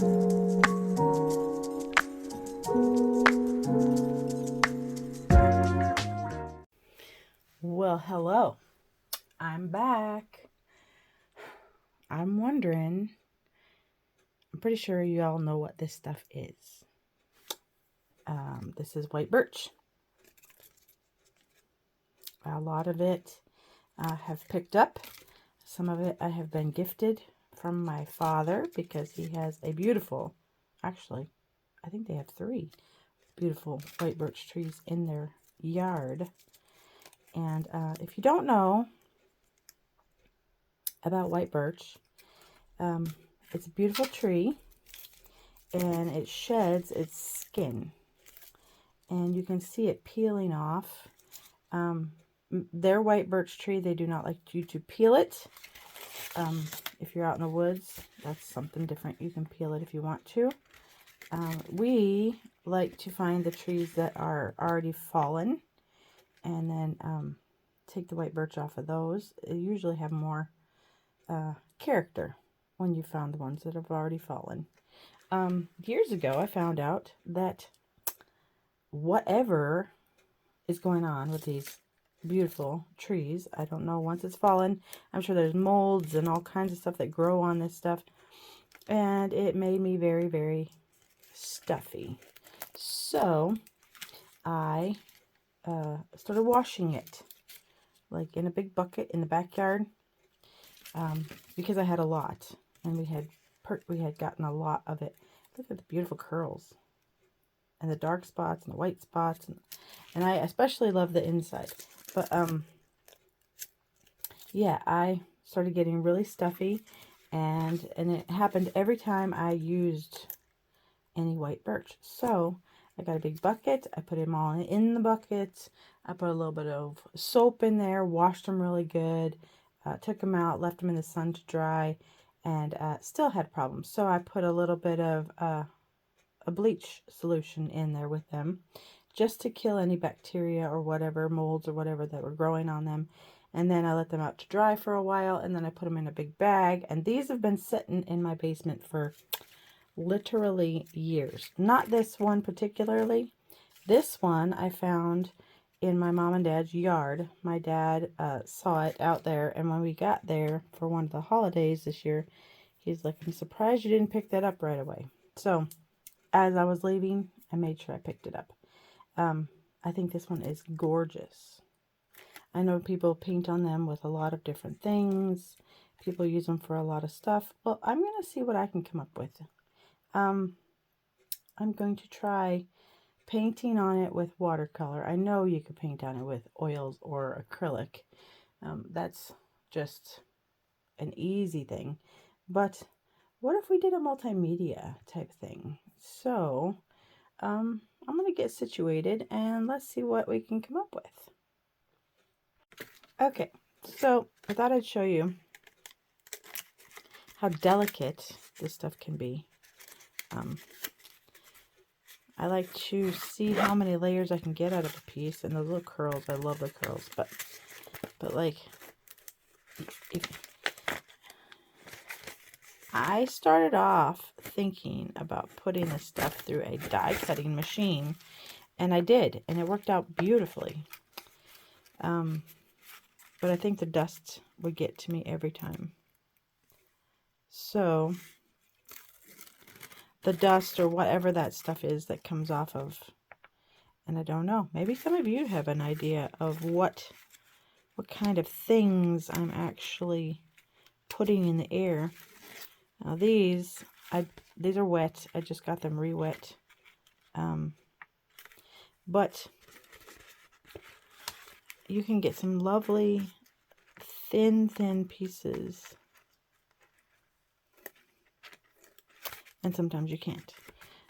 Well, hello. I'm back. I'm wondering, I'm pretty sure you all know what this stuff is. This is white birch. A lot of it I have picked up. Some of it I have been gifted from my father because he has a beautiful, actually, I think they have 3 beautiful white birch trees in their yard. And if you don't know about white birch, it's a beautiful tree and it sheds its skin. And you can see it peeling off. Their white birch tree, they do not like you to peel it. If you're out in the woods, that's something different. You can peel it if you want to. We like to find the trees that are already fallen and then take the white birch off of those. They usually have more character when you found the ones that have already fallen. Years ago, I found out that whatever is going on with these beautiful trees, I don't know, once it's fallen, I'm sure there's molds and all kinds of stuff that grow on this stuff, and it made me very, very stuffy. So I started washing it, like in a big bucket in the backyard, because I had a lot, and we had gotten a lot of it. Look at the beautiful curls and the dark spots and the white spots, and I especially love the inside. But yeah, I started getting really stuffy, and it happened every time I used any white birch. So I got a big bucket. I put them all in the bucket. I put a little bit of soap in there, washed them really good, took them out, left them in the sun to dry, and still had problems. So I put a little bit of a bleach solution in there with them, just to kill any bacteria or whatever, molds or whatever that were growing on them. And then I let them out to dry for a while, and then I put them in a big bag. And these have been sitting in my basement for literally years. Not this one particularly. This one I found in my mom and dad's yard. My dad saw it out there, and when we got there for one of the holidays this year, he's like, "I'm surprised you didn't pick that up right away." So as I was leaving, I made sure I picked it up. I think this one is gorgeous. I know people paint on them with a lot of different things. People use them for a lot of stuff. Well, I'm going to see what I can come up with. I'm going to try painting on it with watercolor. I know you could paint on it with oils or acrylic. That's just an easy thing. But what if we did a multimedia type thing? So, I'm going to get situated and let's see what we can come up with. Okay, so I thought I'd show you how delicate this stuff can be. I like to see how many layers I can get out of a piece, and the little curls, I love the curls, but like, I started off thinking about putting this stuff through a die cutting machine, and I did, and it worked out beautifully. But I think the dust would get to me every time. So the dust or whatever that stuff is that comes off of, and I don't know, maybe some of you have an idea of what kind of things I'm actually putting in the air. Now these are wet. I just got them re-wet. But you can get some lovely thin pieces. And sometimes you can't.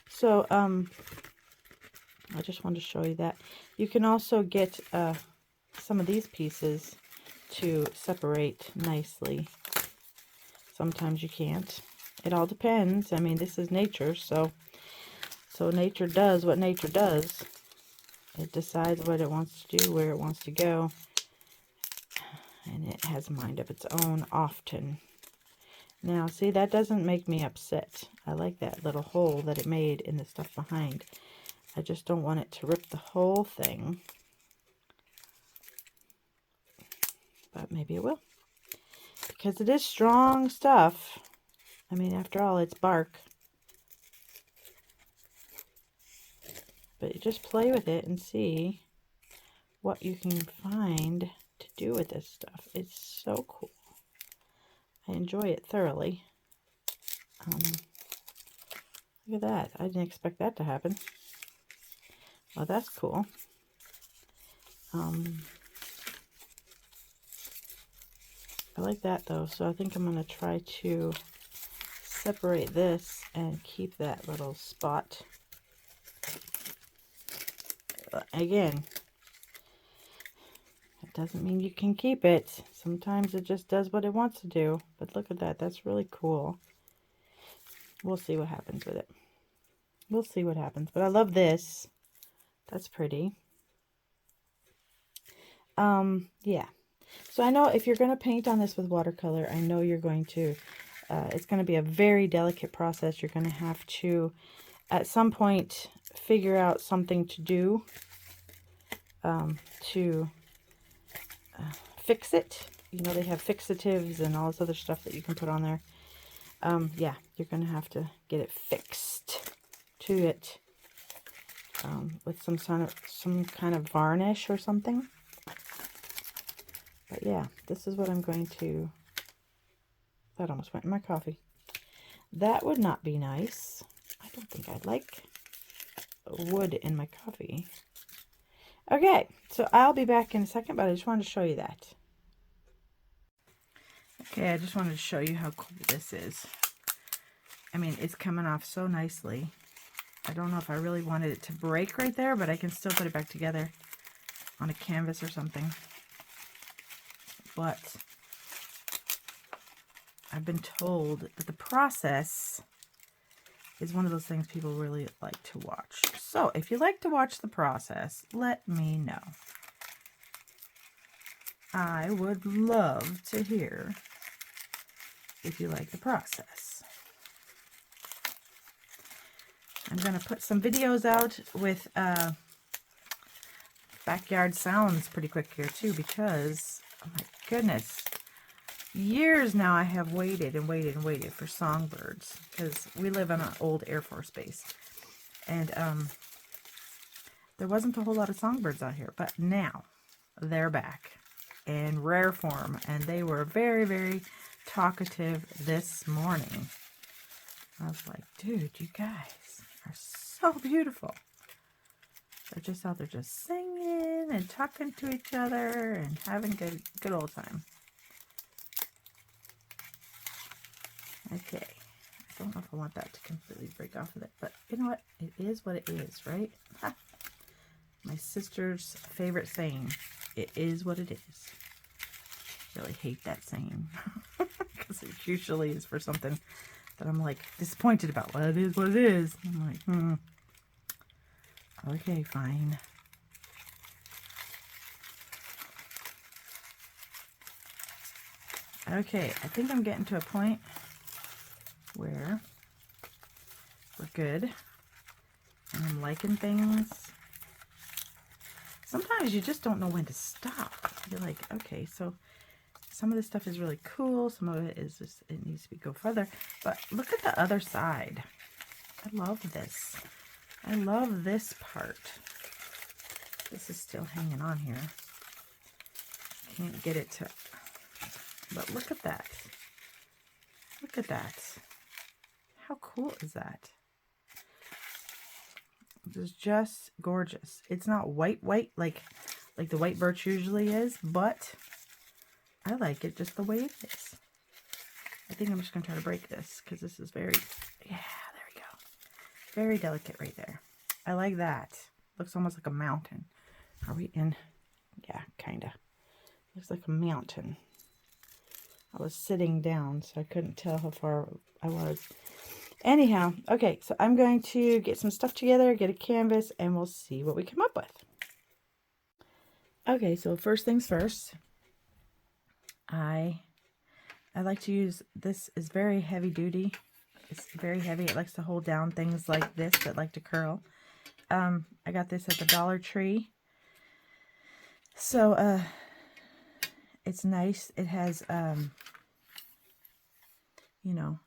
So, I just wanted to show you that. You can also get some of these pieces to separate nicely. Sometimes you can't. It all depends. I mean, this is nature, so nature does what nature does. It decides what it wants to do, where it wants to go, and it has a mind of its own often. Now, see, that doesn't make me upset. I like that little hole that it made in the stuff behind. I just don't want it to rip the whole thing. But maybe it will. Because it is strong stuff. I mean, after all, it's bark. But you just play with it and see what you can find to do with this stuff. It's so cool. I enjoy it thoroughly. Look at that. I didn't expect that to happen. Well, that's cool. I like that though, so I think I'm going to try to separate this and keep that little spot. Again, it doesn't mean you can keep it. Sometimes it just does what it wants to do. But look at that. That's really cool. We'll see what happens with it. We'll see what happens. But I love this. That's pretty. Yeah. So I know if you're going to paint on this with watercolor, I know you're going to, it's going to be a very delicate process. You're going to have to, at some point, figure out something to do to fix it. You know, they have fixatives and all this other stuff that you can put on there. Yeah, you're going to have to get it fixed to it with some kind of varnish or something. But yeah, this is what I'm going to... That almost went in my coffee. That would not be nice. I don't think I'd like wood in my coffee. Okay, so I'll be back in a second, but I just wanted to show you that. Okay, I just wanted to show you how cool this is. I mean, it's coming off so nicely. I don't know if I really wanted it to break right there, but I can still put it back together on a canvas or something. But I've been told that the process is one of those things people really like to watch. So if you like to watch the process, let me know. I would love to hear if you like the process. I'm going to put some videos out with backyard sounds pretty quick here too, because, oh my goodness, years now I have waited and waited and waited for songbirds, because we live on an old Air Force base, and there wasn't a whole lot of songbirds out here, but now they're back in rare form, and they were very, very talkative this morning. I was like, dude, you guys are so beautiful. They're just out there just singing and talking to each other and having good old time. Okay, I don't know if I want that to completely break off of it, but you know what? It is what it is, right? Ha. My sister's favorite saying, it is what it is. I really hate that saying because it usually is for something that I'm like disappointed about. Well, it is what it is. I'm like, okay, fine. Okay, I think I'm getting to a point where we're good. And I'm liking things. Sometimes you just don't know when to stop. You're like, okay, so some of this stuff is really cool. Some of it is just, it needs to go further. But look at the other side. I love this. I love this part. This is still hanging on here. Can't get it to, but look at that. Look at that. How cool is that? It's just gorgeous. It's not white like the white birch usually is, but I like it just the way it is. I think I'm just going to try to break this because this is very, yeah, there we go. Very delicate right there. I like that. Looks almost like a mountain. Are we in? Yeah, kind of. Looks like a mountain. I was sitting down, so I couldn't tell how far I was. Anyhow, okay, so I'm going to get some stuff together, get a canvas, and we'll see what we come up with. Okay, so first things first, I I like to use, this is very heavy duty. It's very heavy. It likes to hold down things like this that like to curl. I got this at the Dollar Tree. So, it's nice. It has, you know,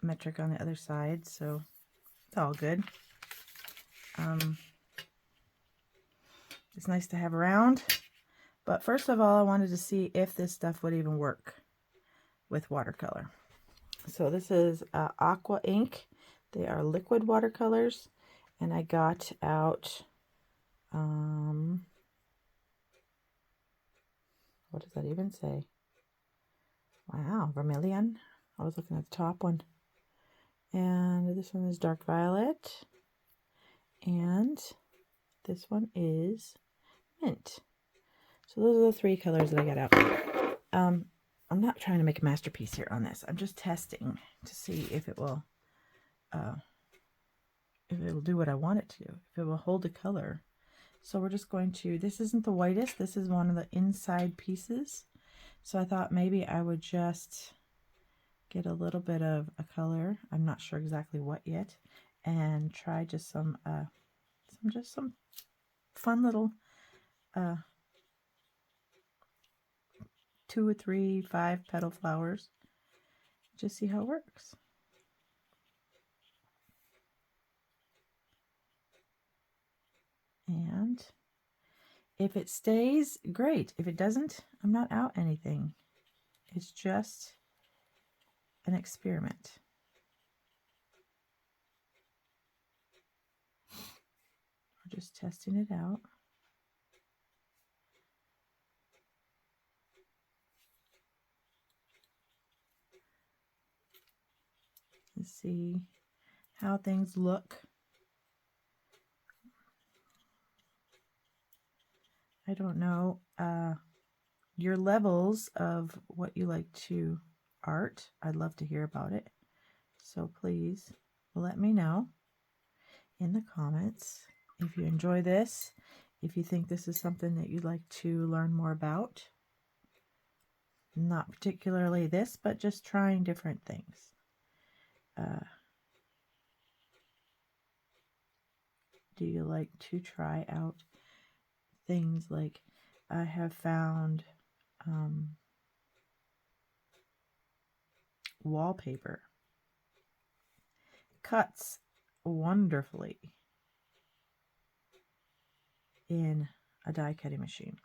metric on the other side, so it's all good. It's nice to have around. But first of all, I wanted to see if this stuff would even work with watercolor. So this is Aqua ink. They are liquid watercolors. And I got out, what does that even say? Wow, vermilion. I was looking at the top one. And this one is dark violet. And this one is mint. So those are the 3 colors that I got out. I'm not trying to make a masterpiece here on this. I'm just testing to see if it will do what I want it to do, if it will hold the color. So we're just going to, this isn't the whitest, this is one of the inside pieces. So I thought maybe I would just get a little bit of a color, I'm not sure exactly what yet, and try just some fun little 2 or 3, 5 petal flowers. Just see how it works. And if it stays, great. If it doesn't, I'm not out anything. It's just an experiment. We're just testing it out. And see how things look. I don't know your levels of what you like to art. I'd love to hear about it. So please let me know in the comments if you enjoy this, if you think this is something that you'd like to learn more about. Not particularly this, but just trying different things. Do you like to try out things like I have found wallpaper cuts wonderfully in a die cutting machine,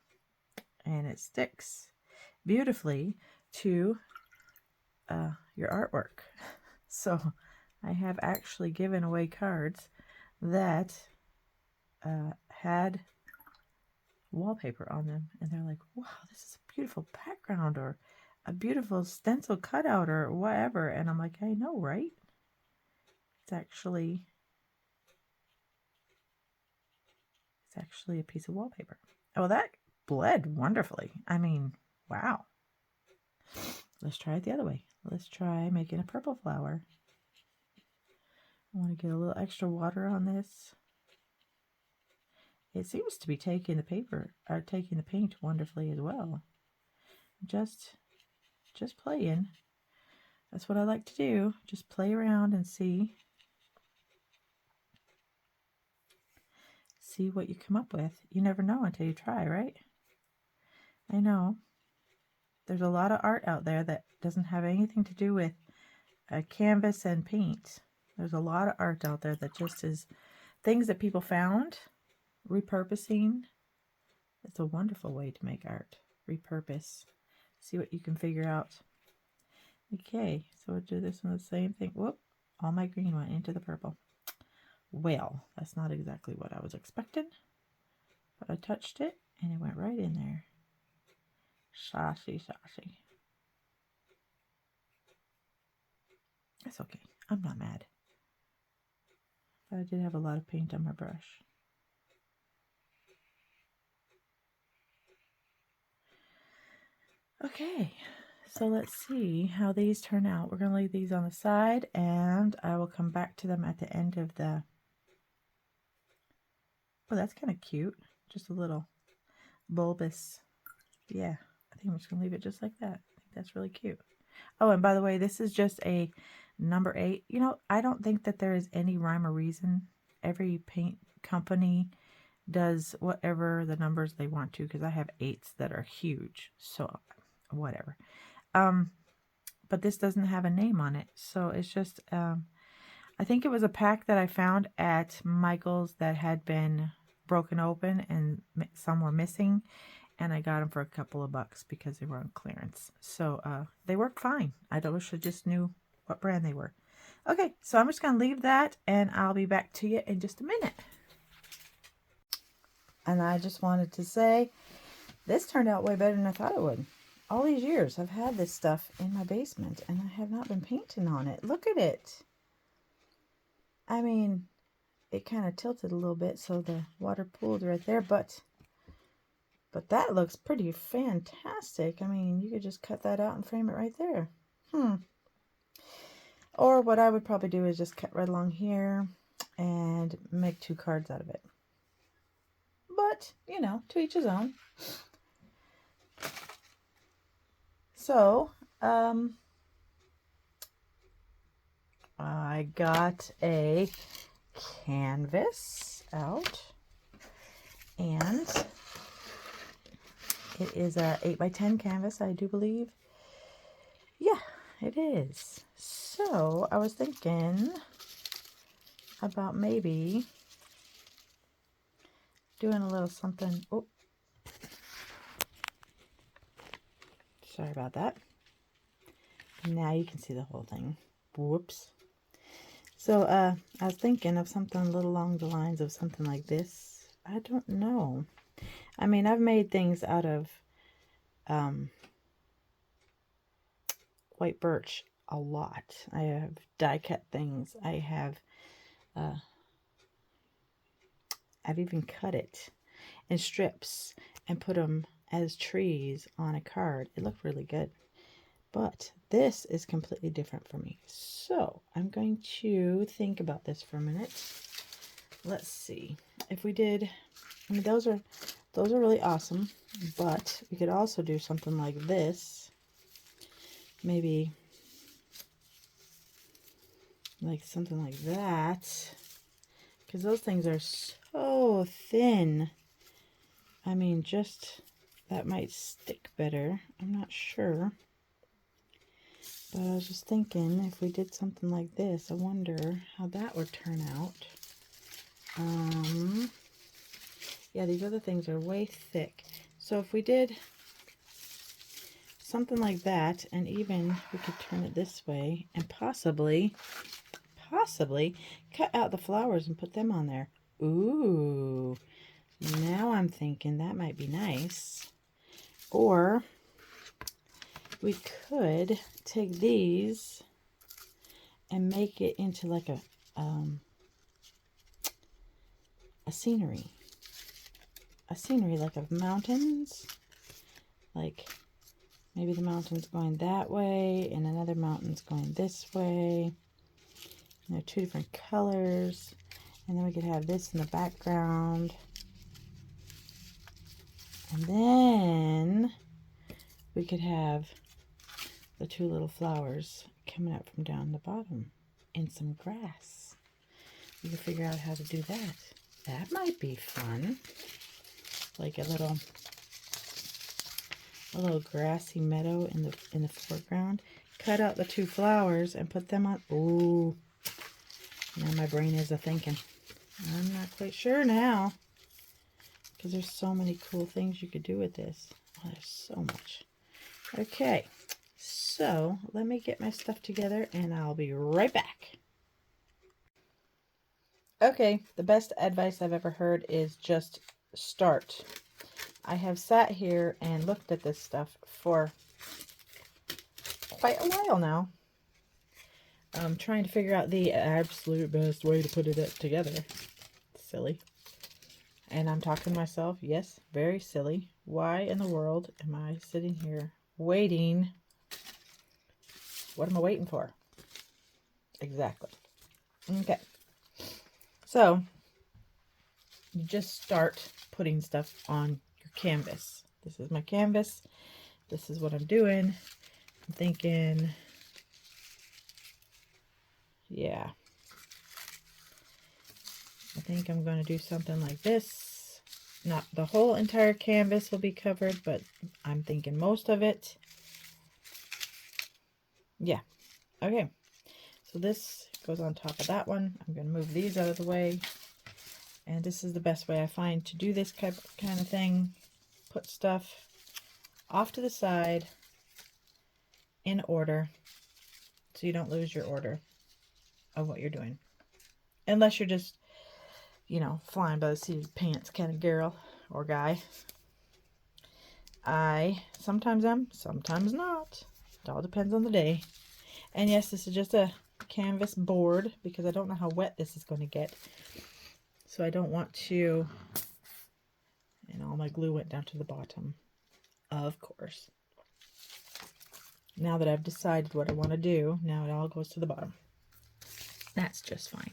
and it sticks beautifully to your artwork. So I have actually given away cards that had wallpaper on them, and they're like, wow, this is a beautiful background, or a beautiful stencil cutout, or whatever. And I'm like, I know, right? It's actually a piece of wallpaper. Oh, that bled wonderfully. I mean, wow. Let's try it the other way. Let's try making a purple flower. I want to get a little extra water on this. It seems to be taking the paint wonderfully as well. Just playing. That's what I like to do. Just play around and see what you come up with. You never know until you try, right? I know. There's a lot of art out there that doesn't have anything to do with canvas and paint. There's a lot of art out there that just is things that people found, repurposing. It's a wonderful way to make art. Repurpose. See what you can figure out. Okay, so we'll do this one the same thing. Whoop, all my green went into the purple. Well, that's not exactly what I was expecting, but I touched it and it went right in there. Saucy. That's okay. I'm not mad. But I did have a lot of paint on my brush. Okay, so let's see how these turn out. We're going to leave these on the side, and I will come back to them at the end of the... Oh, that's kind of cute. Just a little bulbous. Yeah, I think I'm just going to leave it just like that. I think that's really cute. Oh, and by the way, this is just a number 8. You know, I don't think that there is any rhyme or reason. Every paint company does whatever the numbers they want to, because I have 8s that are huge. So, whatever. But this doesn't have a name on it. So, it's just, I think it was a pack that I found at Michael's that had been broken open and some were missing. And I got them for a couple of bucks because they were on clearance. So they worked fine. I wish I just knew what brand they were. Okay, so I'm just going to leave that and I'll be back to you in just a minute. And I just wanted to say, this turned out way better than I thought it would. All these years I've had this stuff in my basement and I have not been painting on it. Look at it. I mean, it kind of tilted a little bit so the water pooled right there, but that looks pretty fantastic. I mean, you could just cut that out and frame it right there. Or what I would probably do is just cut right along here and make 2 cards out of it. But, you know, to each his own. So, I got a canvas out. And it is a 8x10 canvas, I do believe. Yeah, it is. So I was thinking about maybe doing a little something. Oh, sorry about that. Now you can see the whole thing. Whoops. So I was thinking of something a little along the lines of something like this. I don't know. I mean, I've made things out of white birch a lot. I have die cut things. I've even cut it in strips and put them as trees on a card. It looked really good. But this is completely different for me. So I'm going to think about this for a minute. Let's see. If we did, I mean, those are really awesome, but we could also do something like this. Maybe like something like that, because those things are so thin. I mean, just that might stick better. I'm not sure. But I was just thinking, if we did something like this, I wonder how that would turn out. Yeah, these other things are way thick. So if we did something like that, and even we could turn it this way, and possibly cut out the flowers and put them on there. Ooh, now I'm thinking that might be nice. Or we could take these and make it into like a scenery. A scenery like of mountains. Like maybe the mountain's going that way and another mountain's going this way. And they're 2 different colors. And then we could have this in the background. And then we could have the 2 little flowers coming up from down the bottom in some grass. We could figure out how to do that. That might be fun. Like a little grassy meadow in the foreground. Cut out the 2 flowers and put them on. Ooh. Now my brain is a-thinking. I'm not quite sure now. Because there's so many cool things you could do with this. Oh, there's so much. Okay. So, let me get my stuff together and I'll be right back. Okay, the best advice I've ever heard is just start. I have sat here and looked at this stuff for quite a while now. I'm trying to figure out the absolute best way to put it together. Silly. And I'm talking to myself, yes, very silly. Why in the world am I sitting here waiting? What am I waiting for? Exactly. Okay. So, you just start putting stuff on your canvas. This is my canvas. This is what I'm doing. I'm thinking, yeah, I think I'm going to do something like this. Not the whole entire canvas will be covered, but I'm thinking most of it. Yeah, okay. So this goes on top of that one. I'm going to move these out of the way. And this is the best way I find to do this kind of thing. Put stuff off to the side in order so you don't lose your order of what you're doing. Unless you're just, you know, flying by the seat of your pants kind of girl or guy. I sometimes am, sometimes not. It all depends on the day. And yes, this is just a canvas board because I don't know how wet this is going to get. So I don't want to, and all my glue went down to the bottom, of course. Now that I've decided what I want to do, now it all goes to the bottom. That's just fine.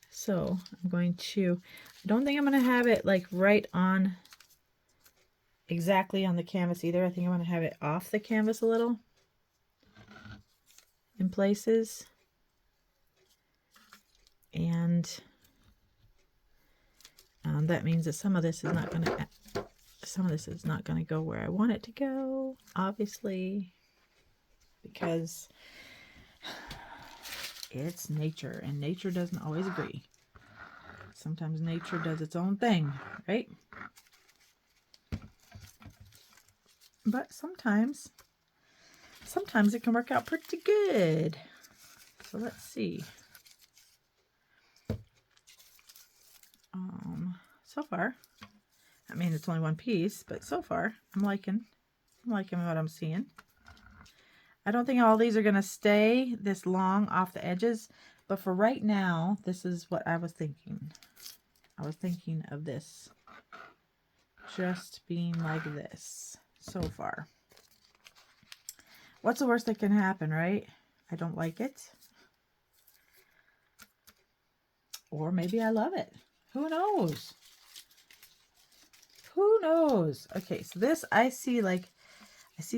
So I'm going to, I don't think I'm going to have it like right on, exactly on the canvas either. I think I'm going to have it off the canvas a little in places. And that means that some of this is not going to go where I want it to go, obviously, because it's nature, and nature doesn't always agree. Sometimes nature does its own thing, right? But sometimes it can work out pretty good. So let's see. So far, I mean, it's only one piece, but so far I'm liking what I'm seeing. I don't think all these are going to stay this long off the edges, but for right now, this is what I was thinking. I was thinking of this just being like this so far. What's the worst that can happen, right? I don't like it. Or maybe I love it. Who knows? Who knows? Okay, so this, I see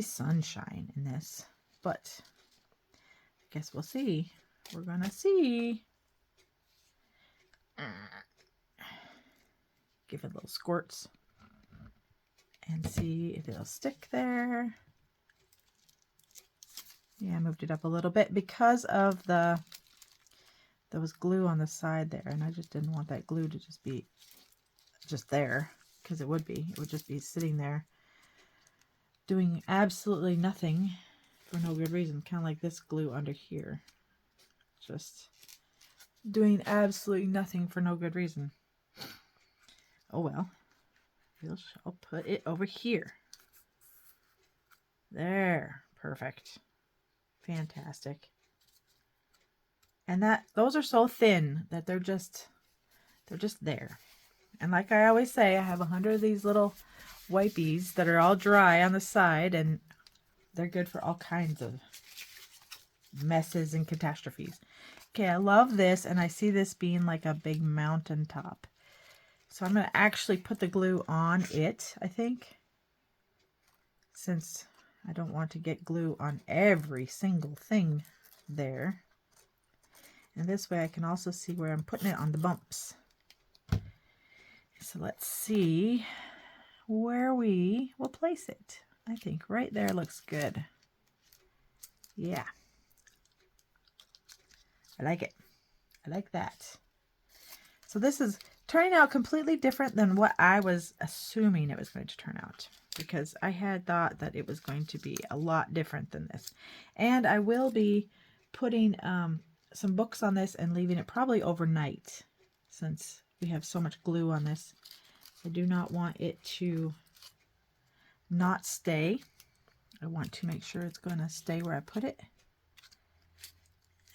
sunshine in this, but I guess we'll see. We're gonna see. Give it little squirts and see if it'll stick there. Yeah, I moved it up a little bit because of there was glue on the side there, and I just didn't want that glue to just be just there, because it would just be sitting there doing absolutely nothing for no good reason, kind of like this glue under here, just doing absolutely nothing for no good reason. Oh well, I'll put it over here. There, perfect, fantastic. And those are so thin that they're just there. And like I always say, I have 100 of these little wipies that are all dry on the side, and they're good for all kinds of messes and catastrophes. Okay, I love this, and I see this being like a big mountain top. So I'm going to actually put the glue on it, I think, since I don't want to get glue on every single thing there. And this way I can also see where I'm putting it on the bumps. So let's see where we will place it. I think right there looks good. Yeah. I like it. I like that. So this is turning out completely different than what I was assuming it was going to turn out, because I had thought that it was going to be a lot different than this. And I will be putting some books on this and leaving it probably overnight, since we have so much glue on this. I do not want it to not stay. I want to make sure it's going to stay where I put it.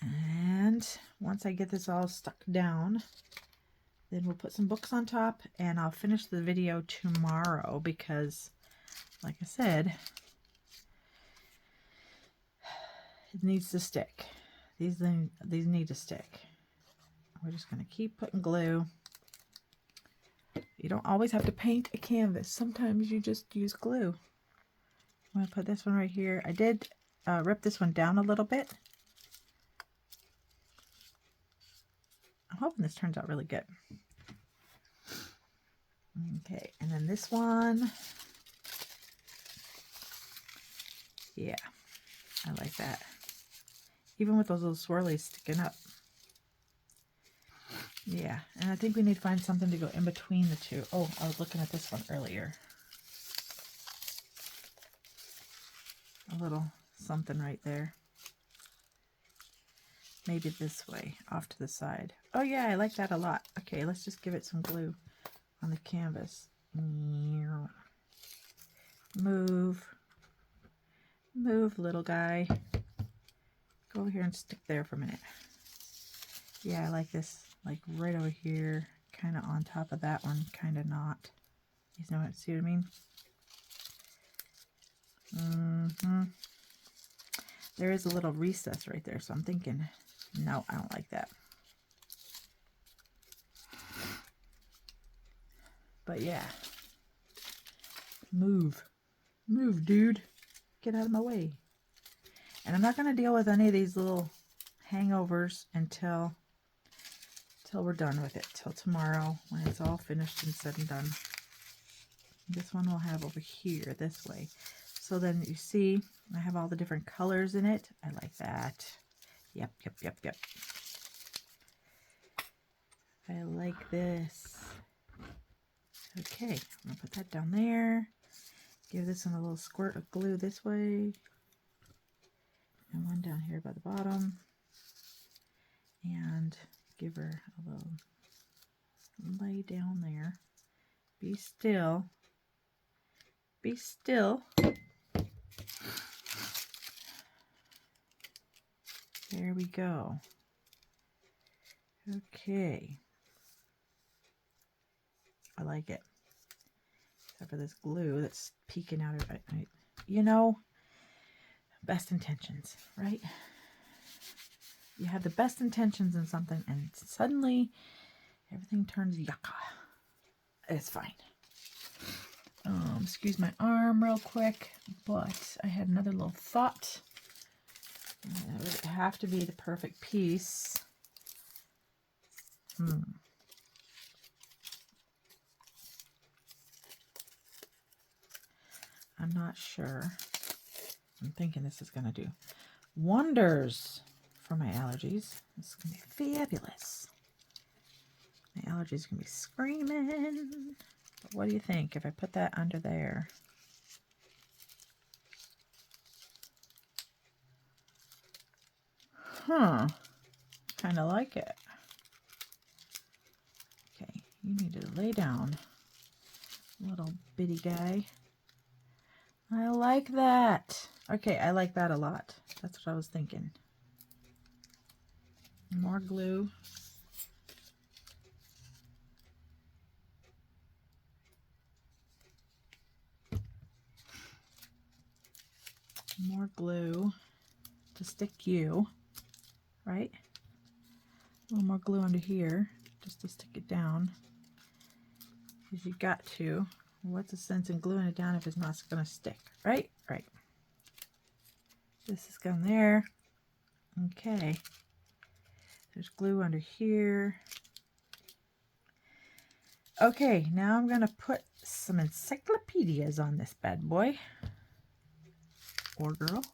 And once I get this all stuck down, then we'll put some books on top, and I'll finish the video tomorrow because, like I said, it needs to stick. These need to stick. We're just going to keep putting glue. You don't always have to paint a canvas. Sometimes you just use glue. I'm going to put this one right here. I did rip this one down a little bit. I'm hoping this turns out really good. Okay, and then this one. Yeah, I like that. Even with those little swirlies sticking up. Yeah, and I think we need to find something to go in between the two. Oh, I was looking at this one earlier. A little something right there. Maybe this way, off to the side. Oh yeah, I like that a lot. Okay, let's just give it some glue on the canvas. Move. Move, little guy. Go over here and stick there for a minute. Yeah, I like this, like right over here, kind of on top of that one, kind of not. You know what? See what I mean? There is a little recess right there, so I'm thinking, no, I don't like that. But yeah, move, dude, get out of my way. And I'm not going to deal with any of these little hangovers until we're done with it, till tomorrow when it's all finished and said and done. This one we'll have over here this way. So then you see I have all the different colors in it. I like that. Yep. I like this. Okay, I'm going to put that down there. Give this one a little squirt of glue this way. And one down here by the bottom. And give her a little lay down there. Be still. Be still. There we go. Okay. I like it. Except for this glue that's peeking out of it. You know, best intentions, right? You have the best intentions in something and suddenly everything turns yucca. It's fine. Excuse my arm real quick, but I had another little thought. It would have to be the perfect piece. I'm not sure. I'm thinking this is going to do wonders for my allergies. This is going to be fabulous. My allergies are going to be screaming. But what do you think if I put that under there? Kind of like it. Okay, you need to lay down, little bitty guy. I like that. Okay, I like that a lot. That's what I was thinking. More glue. More glue to stick you, right? A little more glue under here just to stick it down. Because you got to. What's the sense in gluing it down if it's not going to stick, right? Right. This is going there. Okay. There's glue under here. Okay, now I'm going to put some encyclopedias on this bad boy. Or girl.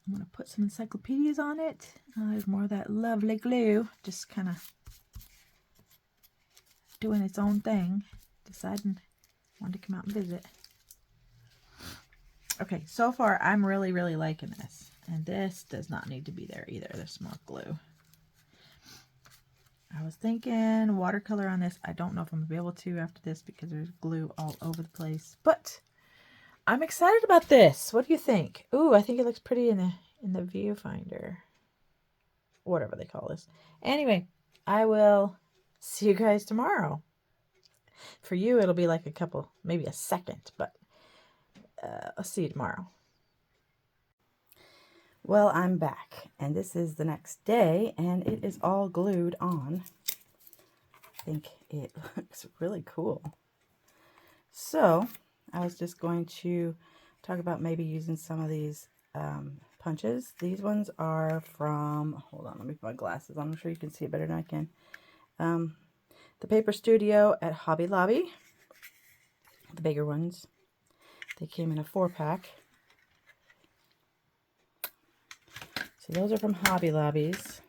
I'm going to put some encyclopedias on it. There's more of that lovely glue. Just kind of doing its own thing. Deciding wanted to come out and visit. Okay, so far I'm really liking this. And this does not need to be there either. There's some more glue. I was thinking watercolor on this. I don't know if I'm going to be able to after this because there's glue all over the place. But I'm excited about this. What do you think? Ooh, I think it looks pretty in the viewfinder. Whatever they call this. Anyway, I will see you guys tomorrow. For you, it'll be like a couple, maybe a second, but I'll see you tomorrow. Well, I'm back, and this is the next day, and it is all glued on. I think it looks really cool. So, I was just going to talk about maybe using some of these punches. These ones are from, hold on, let me put my glasses on. I'm sure you can see it better than I can. The Paper Studio at Hobby Lobby. The bigger ones. They came in a 4-pack. So those are from Hobby Lobbies.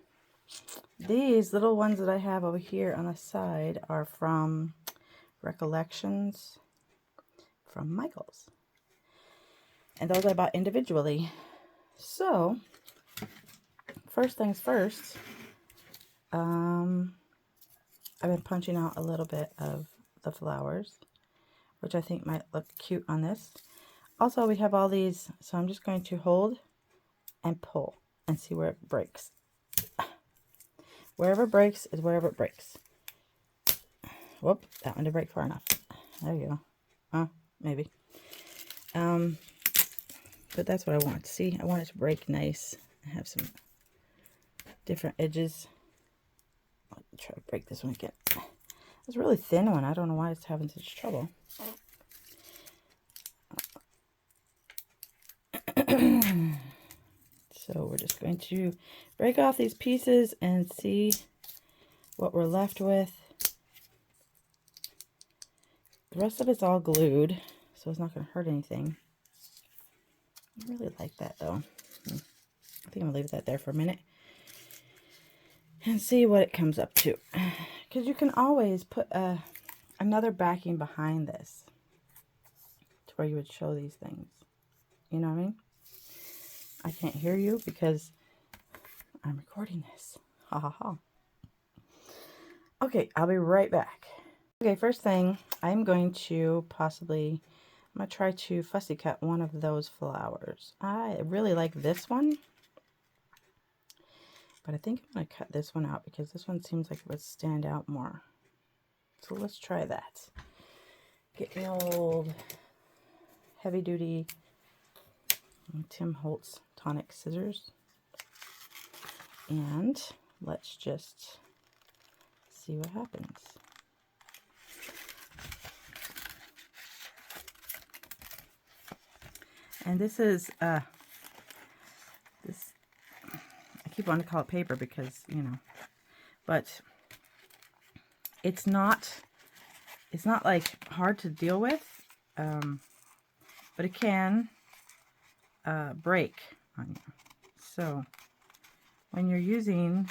These little ones that I have over here on the side are from Recollections from Michaels. And those I bought individually. So, first things first, I've been punching out a little bit of the flowers, which I think might look cute on this. Also, we have all these, so I'm just going to hold and pull and see where it breaks. Wherever it breaks is wherever it breaks. Whoop, that one didn't break far enough. There you go. Maybe. But that's what I want. See, I want it to break nice. I have some different edges. I'll try to break this one again. It's a really thin one. I don't know why it's having such trouble. So we're just going to break off these pieces and see what we're left with. The rest of it's all glued, so it's not going to hurt anything. I really like that though. I think I'm going to leave that there for a minute and see what it comes up to. Because you can always put another backing behind this to where you would show these things. You know what I mean? I can't hear you because I'm recording this. Ha ha ha. Okay, I'll be right back. Okay, first thing, I'm going to try to fussy cut one of those flowers. I really like this one, but I think I'm going to cut this one out because this one seems like it would stand out more. So let's try that. Get me old heavy duty Tim Holtz tonic scissors, and let's just see what happens. And this is I keep wanting to call it paper because, you know, but it's not like hard to deal with, but it can break on you. So when you're using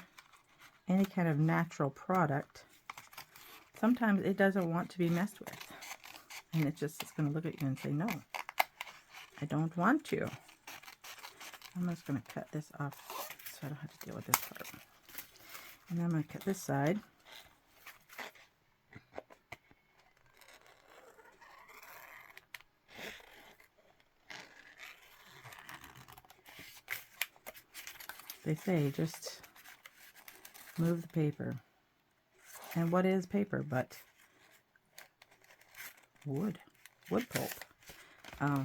any kind of natural product, sometimes it doesn't want to be messed with, and it's going to look at you and say, no, I don't want to. I'm just going to cut this off so I don't have to deal with this part. And then I'm going to cut this side. They say just move the paper. And what is paper but wood? Wood pulp.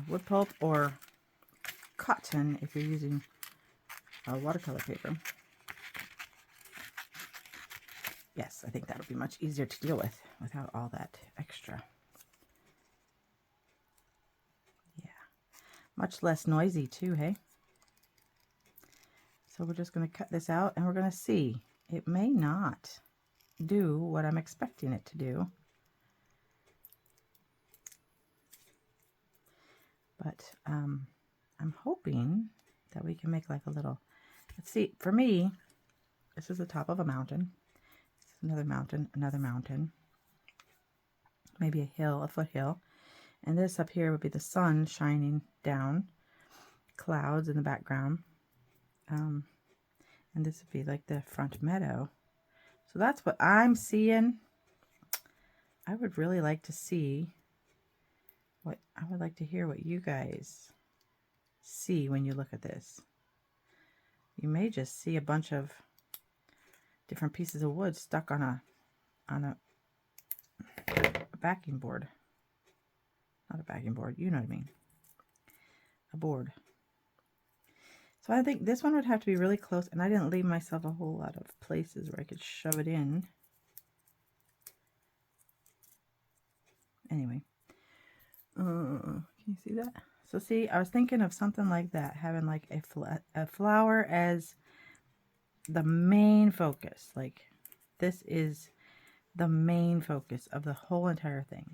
Wood pulp or cotton if you're using watercolor paper. Yes, I think that'll be much easier to deal with without all that extra. Yeah, much less noisy too, hey? So we're just going to cut this out and we're going to see. It may not do what I'm expecting it to do. But I'm hoping that we can make like a little, let's see, for me, this is the top of a mountain. This is another mountain, maybe a hill, a foothill. And this up here would be the sun shining down, clouds in the background. And this would be like the front meadow. So that's what I'm seeing. I would really like to see I would like to hear what you guys see when you look at this. You may just see a bunch of different pieces of wood stuck on a backing board. Not a backing board, you know what I mean. A board. So I think this one would have to be really close, and I didn't leave myself a whole lot of places where I could shove it in. Anyway. Can you see that? So see, I was thinking of something like that, having like a flower as the main focus. Like this is the main focus of the whole entire thing.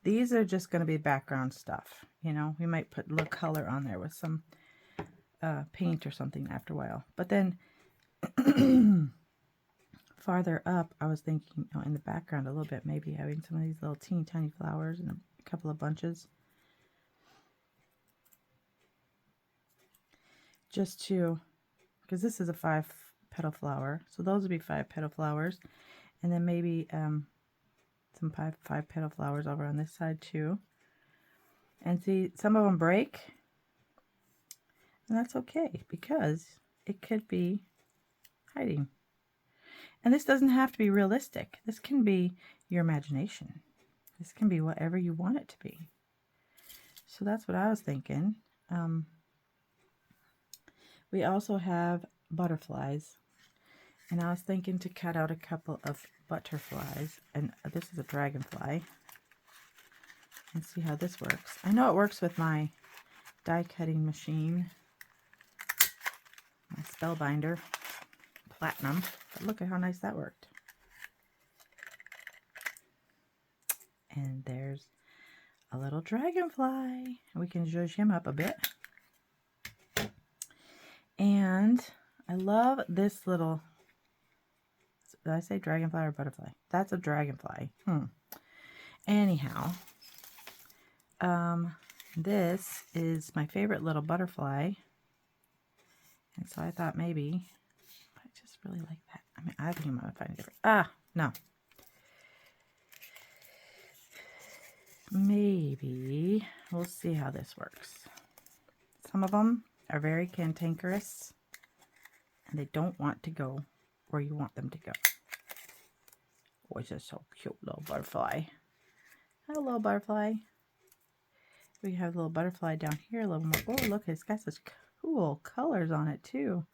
These are just going to be background stuff. You know, we might put a little color on there with some paint or something after a while. But then farther up, I was thinking, you know, in the background a little bit, maybe having some of these little teeny tiny flowers and a couple of bunches. Just to, because this is a 5-petal flower, so those would be 5-petal flowers, and then maybe some 5-petal flowers over on this side too. And see, some of them break, and that's okay because it could be hiding. And this doesn't have to be realistic. This can be your imagination. This can be whatever you want it to be. So that's what I was thinking. We also have butterflies, and I was thinking to cut out a couple of butterflies, and this is a dragonfly, and see how this works. I know it works with my die cutting machine, my Spellbinder Platinum, but look at how nice that worked. And there's a little dragonfly. We can zhuzh him up a bit. And I love this little, did I say dragonfly or butterfly? That's a dragonfly. Anyhow, this is my favorite little butterfly. And so I thought maybe, I just really like that. I mean, I think I'm going to find a different, no. Maybe we'll see how this works. Some of them are very cantankerous, and they don't want to go where you want them to go. Oh, it's just so cute, little butterfly. Hello, butterfly. We have a little butterfly down here, a little more. Oh, look, it's got such cool colors on it too.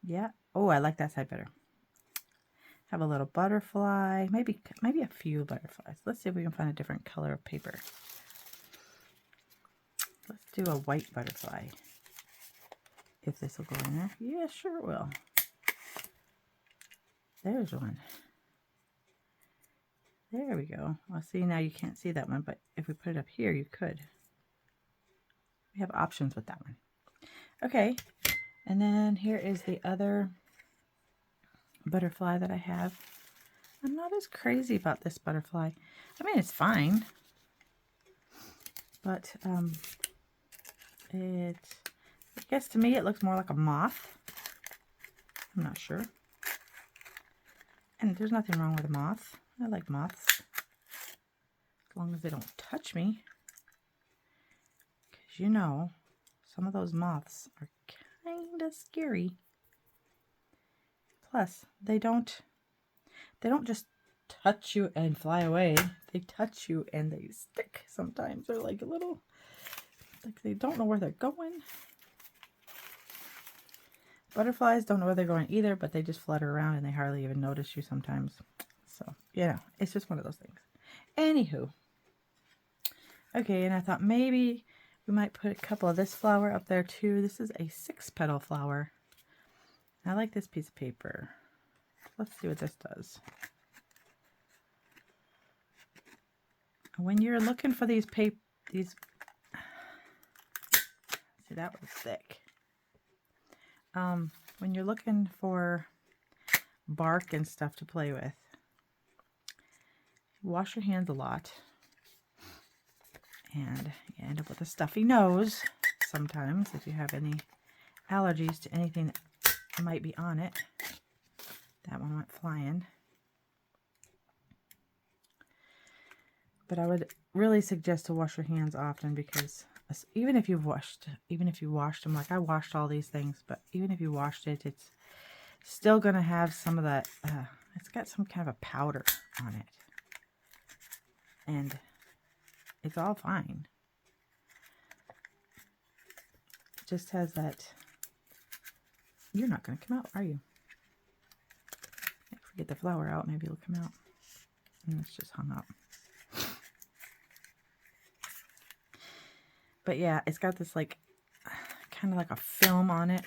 Yeah. Oh, I like that side better. Have a little butterfly, maybe a few butterflies. Let's see if we can find a different color of paper. Let's do a white butterfly. If this will go in there. Yeah, sure it will. There's one. There we go. Well, see, now you can't see that one, but if we put it up here, you could. We have options with that one. Okay, and then here is the other butterfly that I have. I'm not as crazy about this butterfly. I mean, it's fine, but I guess to me it looks more like a moth. I'm not sure. And there's nothing wrong with a moth. I like moths, as long as they don't touch me. Because you know, some of those moths are kind of scary. Plus, they don't just touch you and fly away. They touch you and they stick sometimes. They're like a little, like they don't know where they're going. Butterflies don't know where they're going either, but they just flutter around and they hardly even notice you sometimes. So, you know, it's just one of those things. Anywho. Okay, and I thought maybe we might put a couple of this flower up there too. This is a 6-petal flower. I like this piece of paper. Let's see what this does. When you're looking for these see, that was thick. When you're looking for bark and stuff to play with, wash your hands a lot, and you end up with a stuffy nose sometimes if you have any allergies to anything that might be on it. That one went flying. But I would really suggest to wash your hands often, because even if you washed them, like I washed all these things, but even if you washed it, it's still going to have some of that, it's got some kind of a powder on it. And it's all fine. It just has that, you're not going to come out, are you? If we get the flower out, maybe it'll come out. And it's just hung up. But yeah, it's got this like, kind of like a film on it.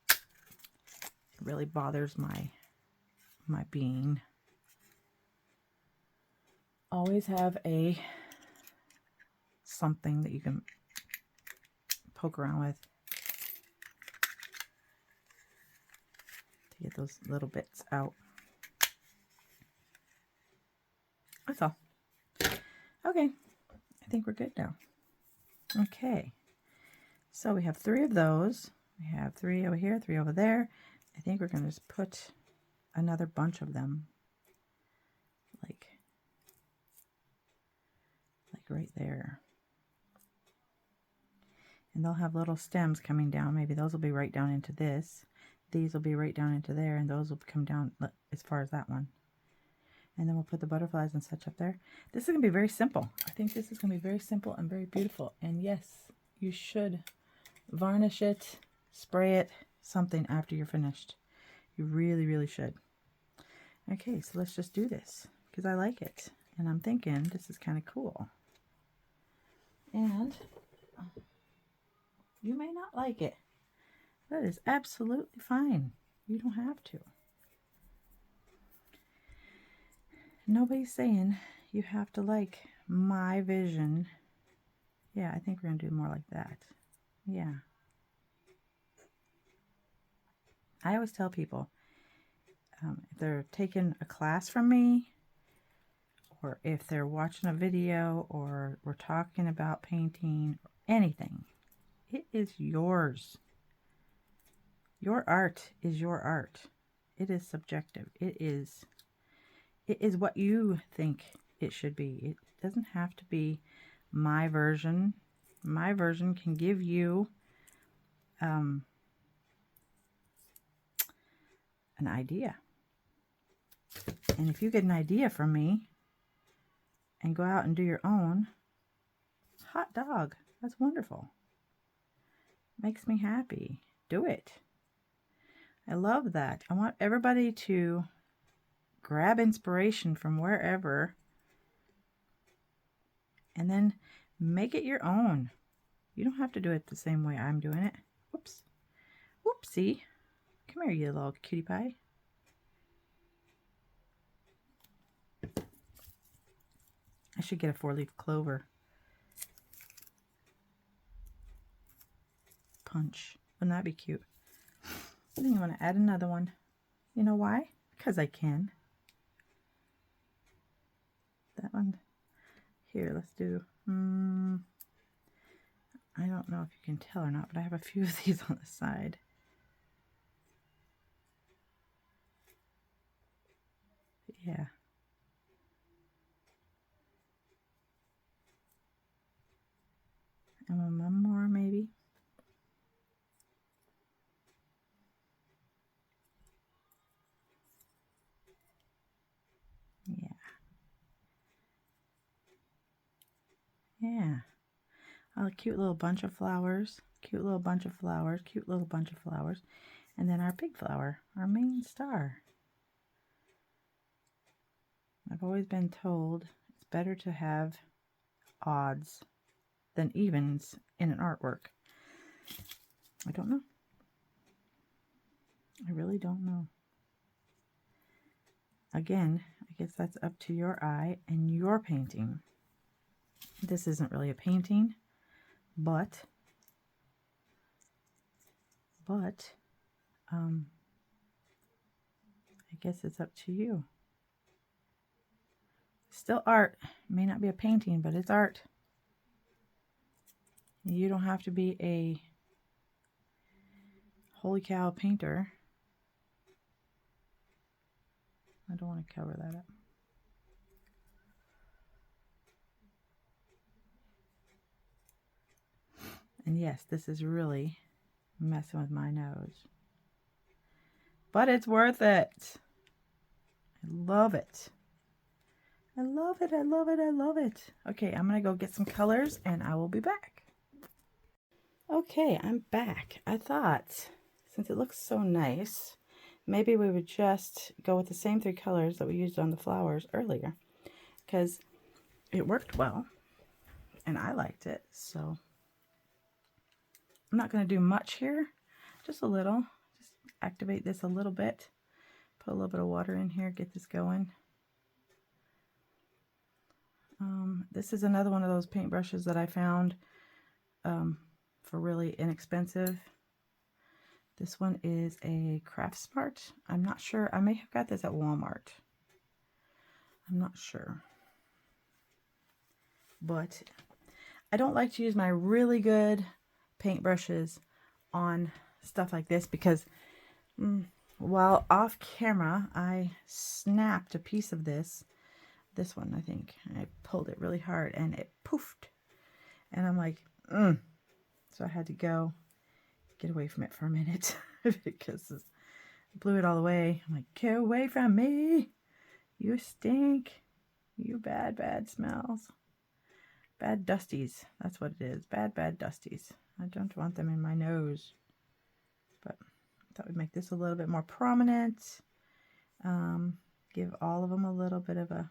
It really bothers my bean. Always have a something that you can poke around with to get those little bits out. That's all. Okay, I think we're good now. Okay, so we have 3 of those. We have 3 over here, 3 over there. I think we're going to just put another bunch of them, like right there. And they'll have little stems coming down. Maybe those will be right down into this. These will be right down into there, and those will come down as far as that one. And then we'll put the butterflies and such up there. This is going to be very simple. I think this is going to be very simple and very beautiful. And yes, you should varnish it, spray it, something after you're finished. You really, really should. Okay, so let's just do this because I like it. And I'm thinking this is kind of cool. And you may not like it. That is absolutely fine. You don't have to. Nobody's saying you have to like my vision. Yeah, I think we're going to do more like that. Yeah. I always tell people, if they're taking a class from me, or if they're watching a video, or we're talking about painting, or anything, it is yours. Your art is your art. It is subjective. It is what you think it should be. It doesn't have to be my version. My version can give you an idea. And if you get an idea from me and go out and do your own, hot dog, that's wonderful. Makes me happy. Do it. I love that. I want everybody to grab inspiration from wherever and then make it your own. You don't have to do it the same way I'm doing it. Whoops. Whoopsie. Come here, you little cutie pie. I should get a 4-leaf clover. Punch. Wouldn't that be cute? I think I want to add another one. You know why? Because I can. That one. Here, let's do... I don't know if you can tell or not, but I have a few of these on the side. Yeah. And one more, maybe. Yeah. Yeah. A cute little bunch of flowers. Cute little bunch of flowers. Cute little bunch of flowers. And then our big flower, our main star. I've always been told it's better to have odds than evens in an artwork. I don't know. I really don't know. Again, I guess that's up to your eye and your painting. This isn't really a painting, but I guess it's up to you. Still art. It may not be a painting, but it's art. You don't have to be a holy cow painter. I don't want to cover that up. And yes, this is really messing with my nose. But it's worth it. I love it. I love it. I love it. I love it. Okay, I'm going to go get some colors and I will be back. Okay, I'm back. I thought, since it looks so nice, maybe we would just go with the same 3 colors that we used on the flowers earlier, because it worked well. and I liked it. So I'm not going to do much here, just a little. Just activate this a little bit. Put a little bit of water in here, get this going. This is another one of those paintbrushes that I found for really inexpensive. This one is a Craft Smart. I'm not sure. I may have got this at Walmart. I'm not sure. But I don't like to use my really good paintbrushes on stuff like this because while off camera, I snapped a piece of this one, I think. I pulled it really hard and it poofed. And I'm like, So I had to go get away from it for a minute because it blew it all away. I'm like, get away from me. You stink. You bad, bad smells. Bad dusties. That's what it is. Bad, bad dusties. I don't want them in my nose. But I thought we'd make this a little bit more prominent. Give all of them a little bit of a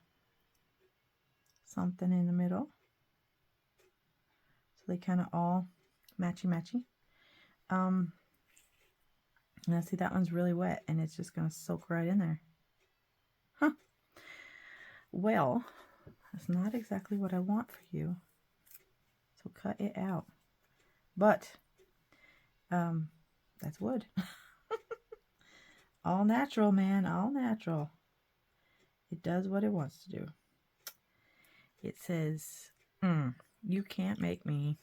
something in the middle. So they kind of all matchy-matchy. Now see, that one's really wet and it's just going to soak right in there. Huh. Well, that's not exactly what I want for you. So cut it out. But, that's wood. All natural, man. All natural. It does what it wants to do. It says, you can't make me.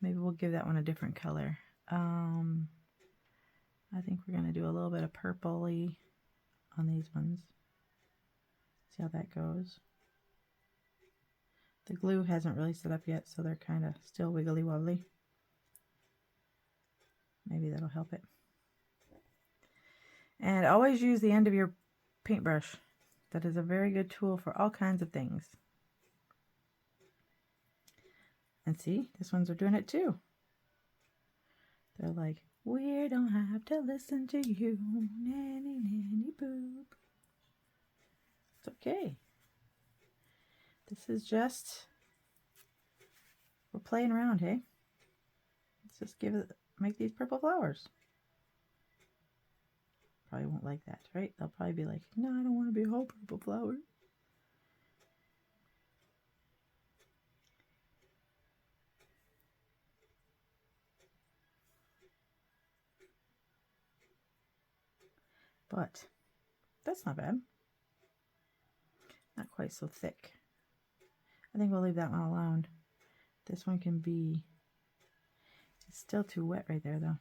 Maybe we'll give that one a different color. I think we're going to do a little bit of purpley on these ones. See how that goes. The glue hasn't really set up yet, so they're kind of still wiggly wobbly. Maybe that'll help it. And always use the end of your paintbrush. That is a very good tool for all kinds of things. And see, these ones are doing it too. They're like, we don't have to listen to you. Nanny, nanny, boop. It's okay. This is just, we're playing around, hey? Let's just make these purple flowers. Probably won't like that, right? They'll probably be like, no, I don't want to be a whole purple flower. But that's not bad. Not quite so thick. I think we'll leave that one alone. This one can be, it's still too wet right there though.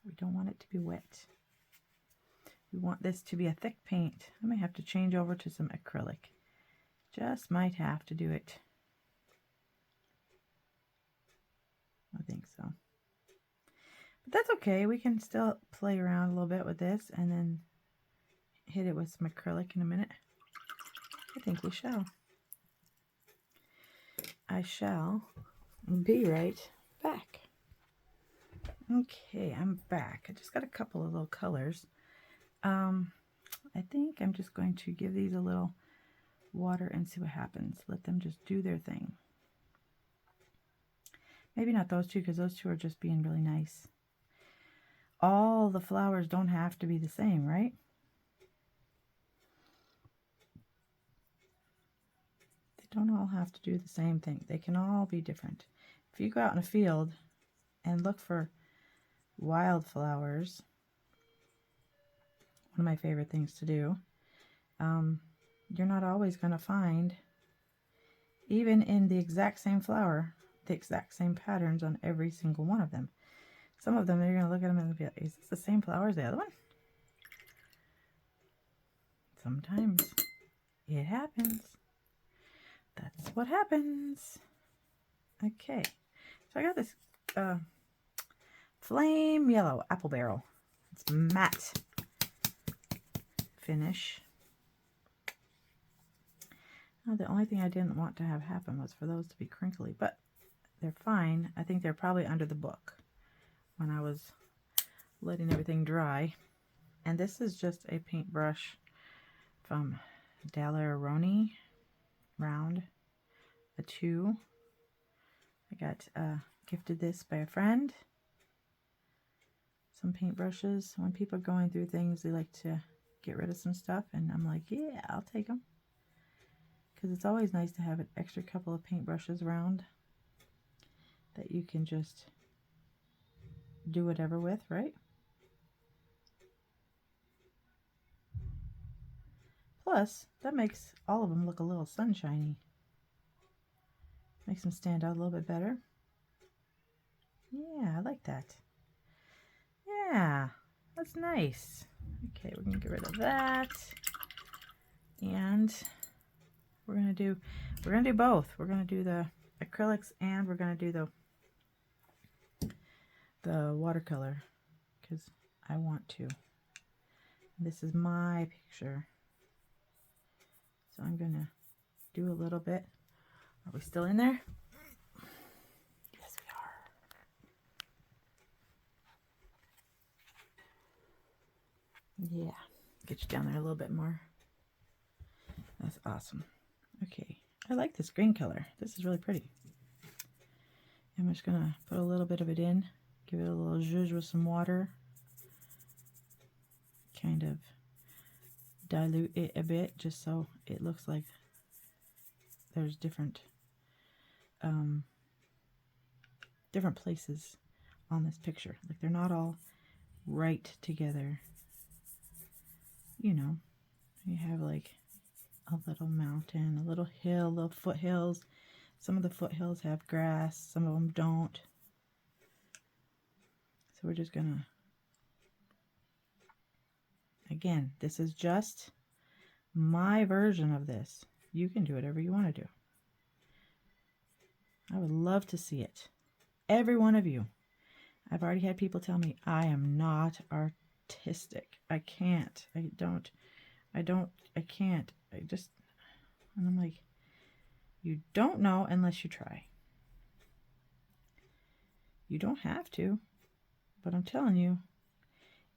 We don't want it to be wet. We want this to be a thick paint. I may have to change over to some acrylic. Just might have to do it. I think so. But that's okay. We can still play around a little bit with this and then hit it with some acrylic in a minute. I think we shall. I shall be right back. Okay, I'm back. I just got a couple of little colors. I think I'm just going to give these a little water and see what happens. Let them just do their thing. Maybe not those two, because those two are just being really nice. All the flowers don't have to be the same, right? They don't all have to do the same thing. They can all be different. If you go out in a field and look for wildflowers, one of my favorite things to do, you're not always going to find, even in the exact same flower, the exact same patterns on every single one of them. Some of them, you're going to look at them and be like, is this the same flower as the other one? Sometimes it happens. That's what happens. Okay, so I got this flame yellow apple barrel. It's matte finish. Now, the only thing I didn't want to have happen was for those to be crinkly, but they're fine. I think they're probably under the book when I was letting everything dry. And this is just a paintbrush from Daler-Rowney round, a 2. I got gifted this by a friend. Some paintbrushes. When people are going through things, they like to get rid of some stuff, and I'm like, yeah, I'll take them. Because it's always nice to have an extra couple of paintbrushes around that you can just do whatever with, right? Plus, that makes all of them look a little sunshiny. Makes them stand out a little bit better. Yeah, I like that. Yeah, that's nice. Okay, we're going to get rid of that. And we're going to do both. We're going to do the acrylics and we're going to do the watercolor because I want to. This is my picture. So I'm going to do a little bit. Are we still in there? Yes, we are. Yeah, get you down there a little bit more. That's awesome. Okay, I like this green color. This is really pretty. I'm just going to put a little bit of it in, give it a little zhuzh with some water, kind of dilute it a bit just so it looks like there's different different places on this picture. Like they're not all right together. You know, you have like a little mountain, a little hill, little foothills. Some of the foothills have grass, some of them don't. So we're just gonna, again, this is just my version of this. You can do whatever you want to do. I would love to see it. Every one of you. I've already had people tell me I am not artistic. I can't. I can't. And I'm like, you don't know unless you try. You don't have to, but I'm telling you,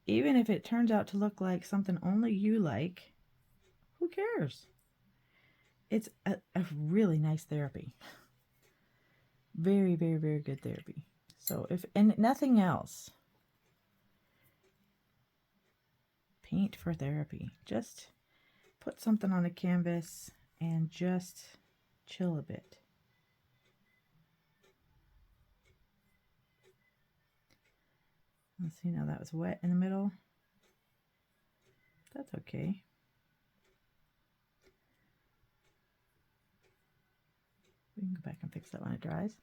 even if it turns out to look like something only you like, who cares? It's a really nice therapy. Very, very, very good therapy. So and nothing else, paint for therapy. Just put something on a canvas and just chill a bit. Let's see, now that was wet in the middle. That's okay. We can go back and fix that when it dries.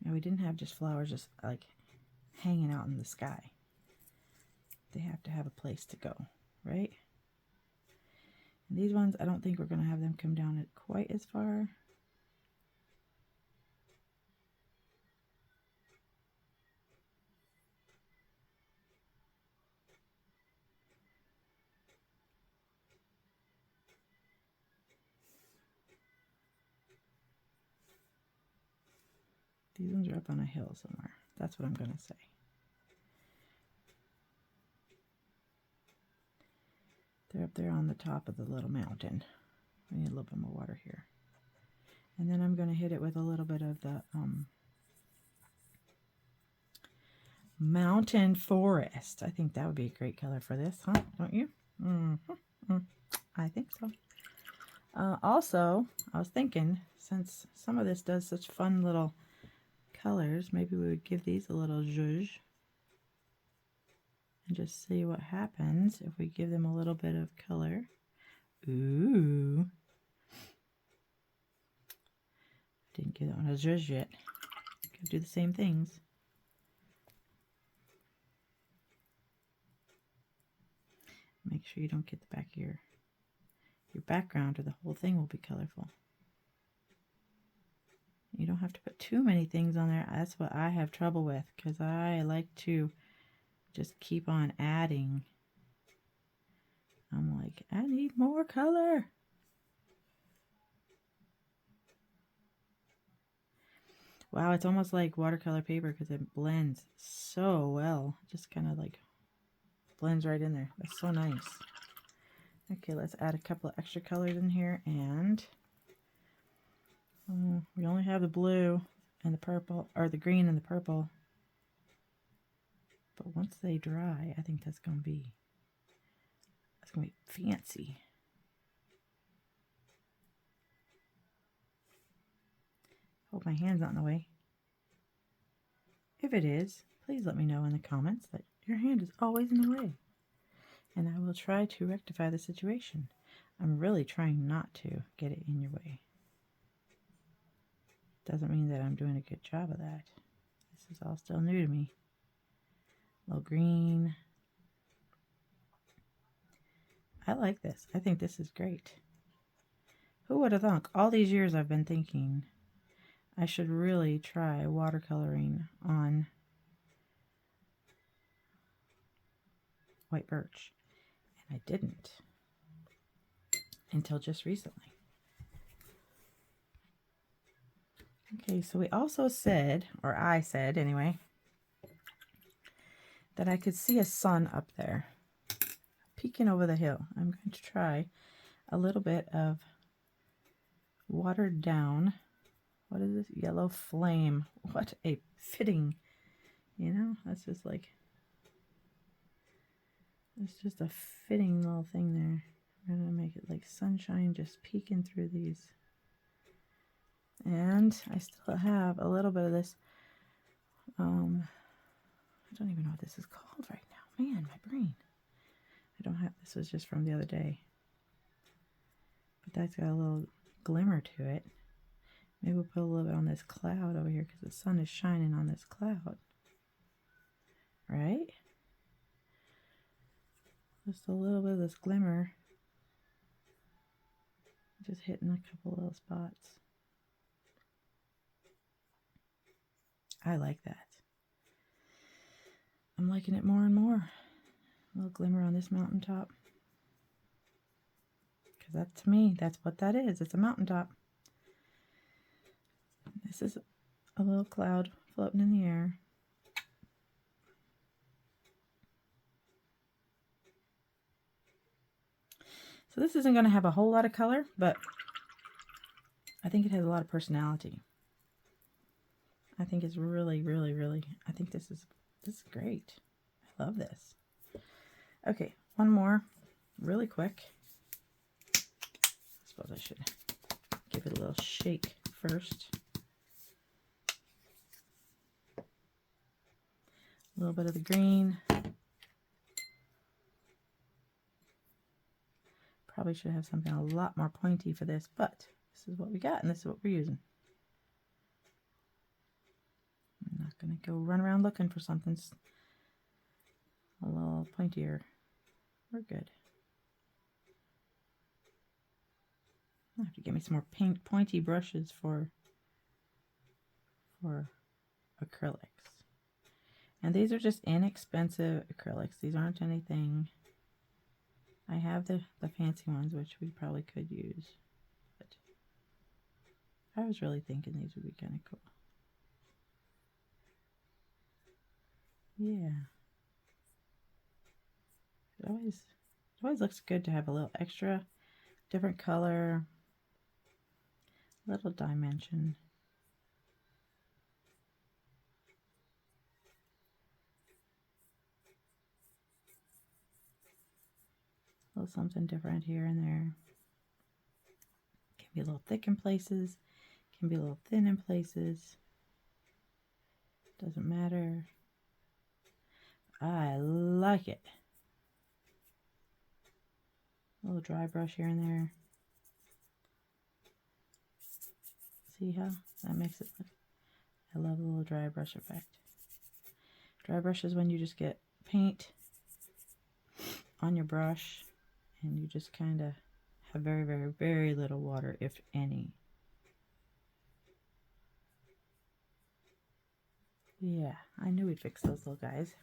And we didn't have just flowers just like hanging out in the sky. They have to have a place to go, right? And these ones, I don't think we're going to have them come down quite as far. These ones are up on a hill somewhere. That's what I'm going to say. They're up there on the top of the little mountain. I need a little bit more water here. And then I'm going to hit it with a little bit of the mountain forest. I think that would be a great color for this, huh? Don't you? I think so. Also, I was thinking, since some of this does such fun little colors, maybe we would give these a little zhuzh and just see what happens if we give them a little bit of color. Ooh. Didn't give that one a zhuzh yet. Could do the same things. Make sure you don't get the back of your background or the whole thing will be colorful. You don't have to put too many things on there. That's what I have trouble with, because I like to just keep on adding. I'm like, I need more color. Wow, it's almost like watercolor paper because it blends so well. It just kind of like blends right in there. That's so nice. Okay, let's add a couple of extra colors in here, and we only have the blue and the purple, or the green and the purple. But once they dry, I think that's gonna be fancy. Hope my hand's not in the way. If it is, please let me know in the comments that your hand is always in the way, and I will try to rectify the situation. I'm really trying not to get it in your way. Doesn't mean that I'm doing a good job of that. This is all still new to me. A little green. I like this. I think this is great. Who would have thunk? All these years I've been thinking I should really try watercoloring on white birch. And I didn't until just recently. Okay, so we also said, or I said anyway, that I could see a sun up there peeking over the hill. I'm going to try a little bit of watered down, what is this? Yellow flame. What a fitting, you know, that's just like, it's just a fitting little thing there. I'm going to make it like sunshine just peeking through these. And I still have a little bit of this, I don't even know what this is called right now. Man, my brain. I don't have, this was just from the other day. But that's got a little glimmer to it. Maybe we'll put a little bit on this cloud over here because the sun is shining on this cloud. Right? Just a little bit of this glimmer. Just hitting a couple little spots. I like that. I'm liking it more and more. A little glimmer on this mountaintop. Because that, to me, that's what that is. It's a mountaintop. This is a little cloud floating in the air. So this isn't going to have a whole lot of color, but I think it has a lot of personality. I think it's really, really, really, I think this is great. I love this. Okay, one more really quick. I suppose I should give it a little shake first. A little bit of the green. Probably should have something a lot more pointy for this, but this is what we got and this is what we're using. I'm not going to go run around looking for something a little pointier. We're good. I'll have to get me some more pointy brushes for acrylics. And these are just inexpensive acrylics. These aren't anything. I have the fancy ones, which we probably could use. But I was really thinking these would be kind of cool. Yeah. It always looks good to have a little extra, different color, little dimension. A little something different here and there. Can be a little thick in places, can be a little thin in places. Doesn't matter. I like it. A little dry brush here and there. See how that makes it look? I love the little dry brush effect. Dry brush is when you just get paint on your brush and you just kind of have very, very, very little water, if any. Yeah, I knew we'd fix those little guys.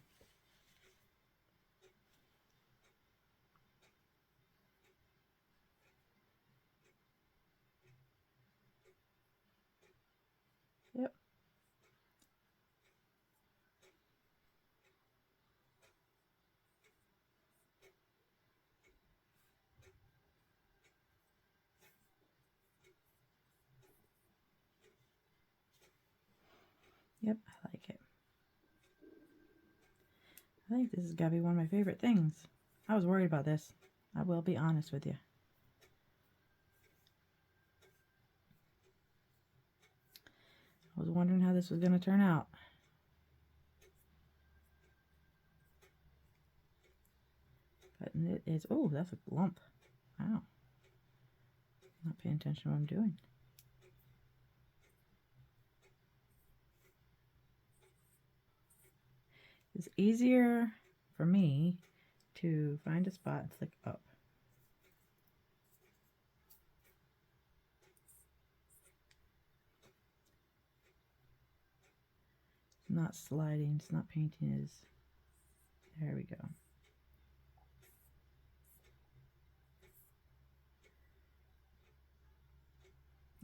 Yep. Yep, I like it. I think this has got to be one of my favorite things. I was worried about this. I will be honest with you. I was wondering how this was going to turn out. But it is, oh, that's a lump. Wow. Not paying attention to what I'm doing. It's easier for me to find a spot and flick up. It's not sliding, it's not painting as, there we go.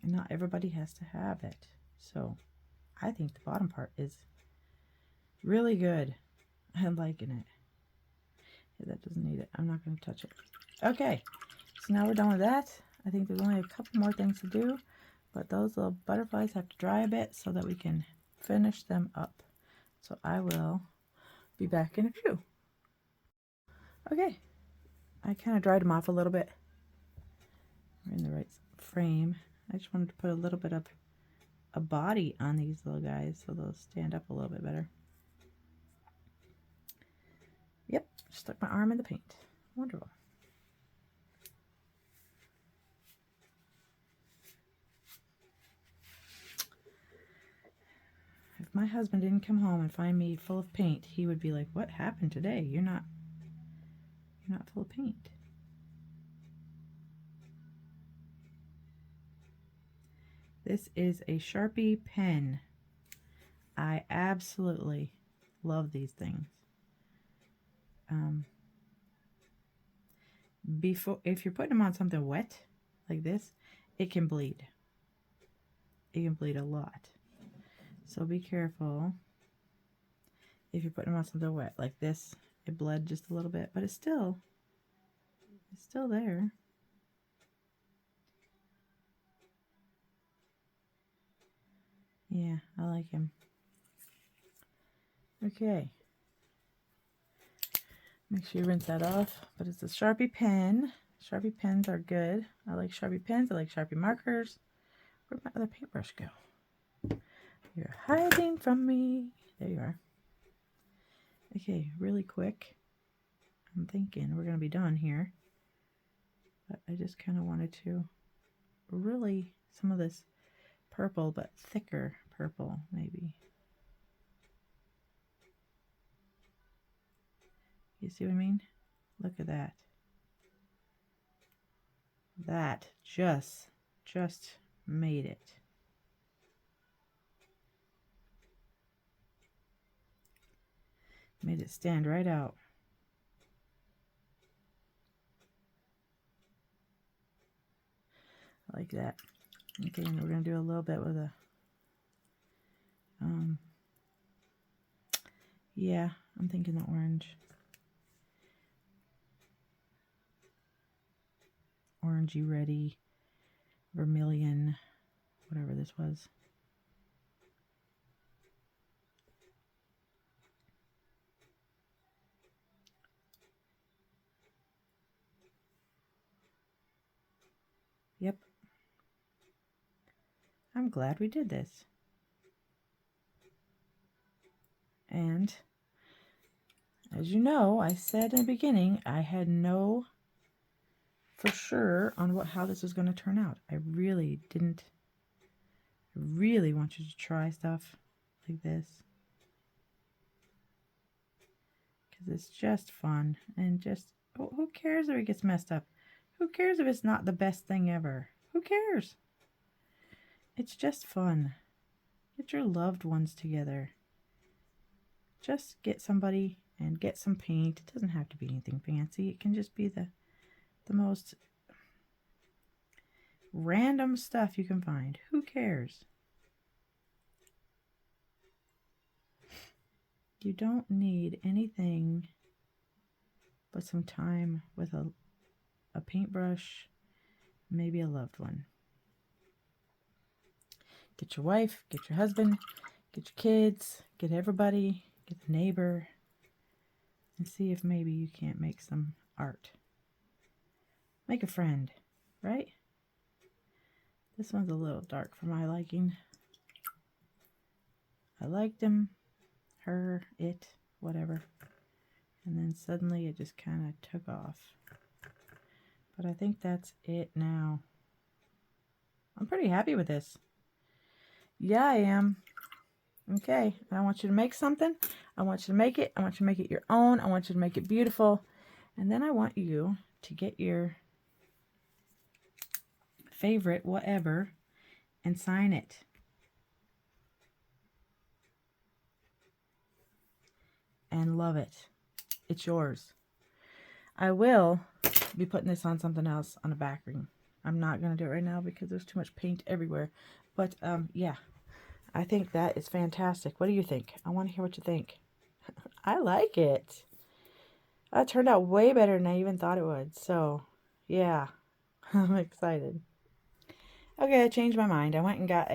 And not everybody has to have it. So I think the bottom part is really good. I'm liking it. Yeah, that doesn't need it. I'm not going to touch it. Okay, so now we're done with that. I think there's only a couple more things to do, but those little butterflies have to dry a bit so that we can finish them up. So I will be back in a few. Okay, I kind of dried them off a little bit. We're in the right frame. I just wanted to put a little bit of a body on these little guys so they'll stand up a little bit better. Yep, stuck my arm in the paint. Wonderful. If my husband didn't come home and find me full of paint, he would be like, "What happened today? You're not full of paint." This is a Sharpie pen. I absolutely love these things. If you're putting them on something wet like this, it can bleed. It can bleed a lot. So be careful. If you're putting them on something wet like this, it bled just a little bit, but it's still there. Yeah, I like him. Okay. Make sure you rinse that off. But it's a Sharpie pen. Sharpie pens are good. I like Sharpie pens. I like Sharpie markers. Where'd my other paintbrush go? You're hiding from me. There you are. Okay, really quick. I'm thinking we're going to be done here. But I just kind of wanted to really some of this purple, but thicker purple maybe. You see what I mean? Look at that. That just made it. Made it stand right out. Like that. Okay, and we're going to do a little bit with a, yeah, I'm thinking the orange. Orangey reddy, vermilion, whatever this was. Yep. I'm glad we did this. And as you know, I said in the beginning, I had no for sure on how this was going to turn out. I really didn't. I really want you to try stuff like this. Because it's just fun. And just, who cares if it gets messed up? Who cares if it's not the best thing ever? Who cares? It's just fun. Get your loved ones together. just get somebody and get some paint. It doesn't have to be anything fancy. It can just be the most random stuff you can find. Who cares? You don't need anything but some time with a paintbrush, maybe a loved one. Get your wife, get your husband, get your kids, get everybody, get the neighbor, and see if maybe you can't make some art. Make a friend, right? This one's a little dark for my liking. I liked him, her, it, whatever. And then suddenly it just kind of took off. But I think that's it now. I'm pretty happy with this. Yeah, I am. Okay, I want you to make something. I want you to make it. I want you to make it your own. I want you to make it beautiful. And then I want you to get your favorite whatever and sign it. And love it. It's yours. I will be putting this on something else on a backing. I'm not going to do it right now because there's too much paint everywhere. But yeah, I think that is fantastic. What do you think? I want to hear what you think. I like it. That turned out way better than I even thought it would. So, yeah, I'm excited. Okay, I changed my mind. I went and got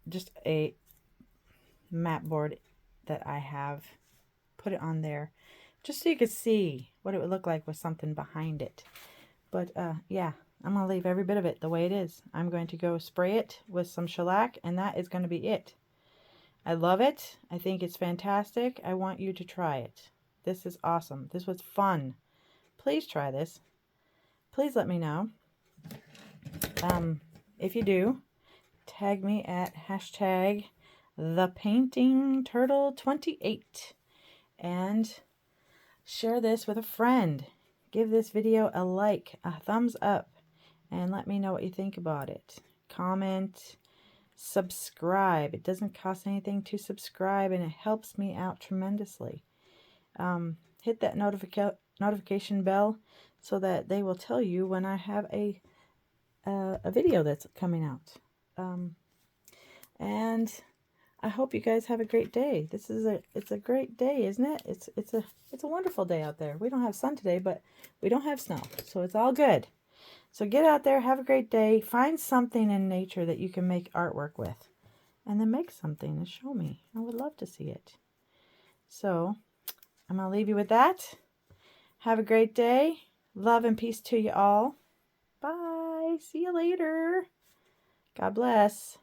just a mat board that I have. Put it on there just so you could see what it would look like with something behind it. But yeah, I'm going to leave every bit of it the way it is. I'm going to go spray it with some shellac, and that is going to be it. I love it. I think it's fantastic. I want you to try it. This is awesome. This was fun. Please try this. Please let me know. If you do, tag me at hashtag thepaintingturtle28 and share this with a friend. Give this video a like, a thumbs up, and let me know what you think about it. Comment, subscribe. It doesn't cost anything to subscribe, and it helps me out tremendously. Hit that notification bell so that they will tell you when I have a video that's coming out. And I hope you guys have a great day. It's a great day, isn't it? It's a wonderful day out there. We don't have sun today, but we don't have snow, so it's all good. So get out there, have a great day. Find something in nature that you can make artwork with, and then make something and show me. I would love to see it. So I'm gonna leave you with that. Have a great day. Love and peace to you all. Bye. See you later. God bless.